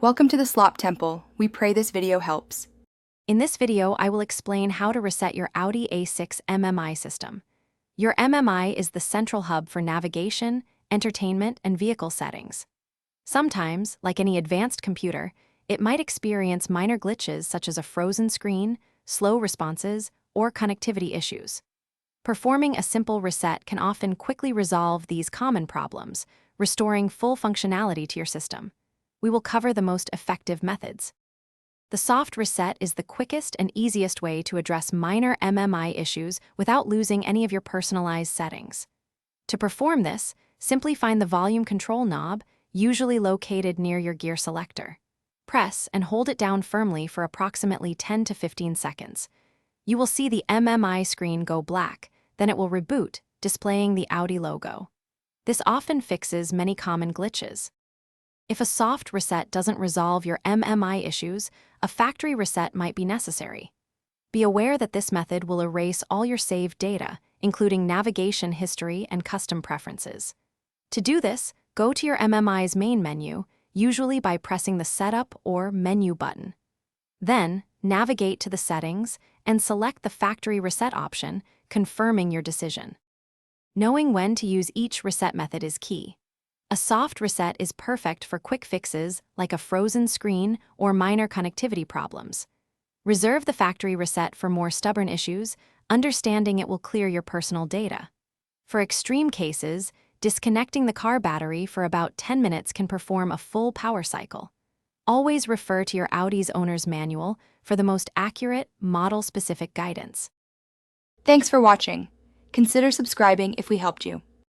Welcome to the Slop Temple. We pray this video helps. In this video, I will explain how to reset your Audi A6 MMI system. Your MMI is the central hub for navigation, entertainment, and vehicle settings. Sometimes, like any advanced computer, it might experience minor glitches such as a frozen screen, slow responses, or connectivity issues. Performing a simple reset can often quickly resolve these common problems, restoring full functionality to your system. We will cover the most effective methods. The soft reset is the quickest and easiest way to address minor MMI issues without losing any of your personalized settings. To perform this, simply find the volume control knob, usually located near your gear selector. Press and hold it down firmly for approximately 10 to 15 seconds. You will see the MMI screen go black, then it will reboot, displaying the Audi logo. This often fixes many common glitches. If a soft reset doesn't resolve your MMI issues, a factory reset might be necessary. Be aware that this method will erase all your saved data, including navigation history and custom preferences. To do this, go to your MMI's main menu, usually by pressing the Setup or Menu button. Then, navigate to the Settings and select the Factory Reset option, confirming your decision. Knowing when to use each reset method is key. A soft reset is perfect for quick fixes like a frozen screen or minor connectivity problems. Reserve the factory reset for more stubborn issues, understanding it will clear your personal data. For extreme cases, disconnecting the car battery for about 10 minutes can perform a full power cycle. Always refer to your Audi's owner's manual for the most accurate, model-specific guidance. Thanks for watching. Consider subscribing if we helped you.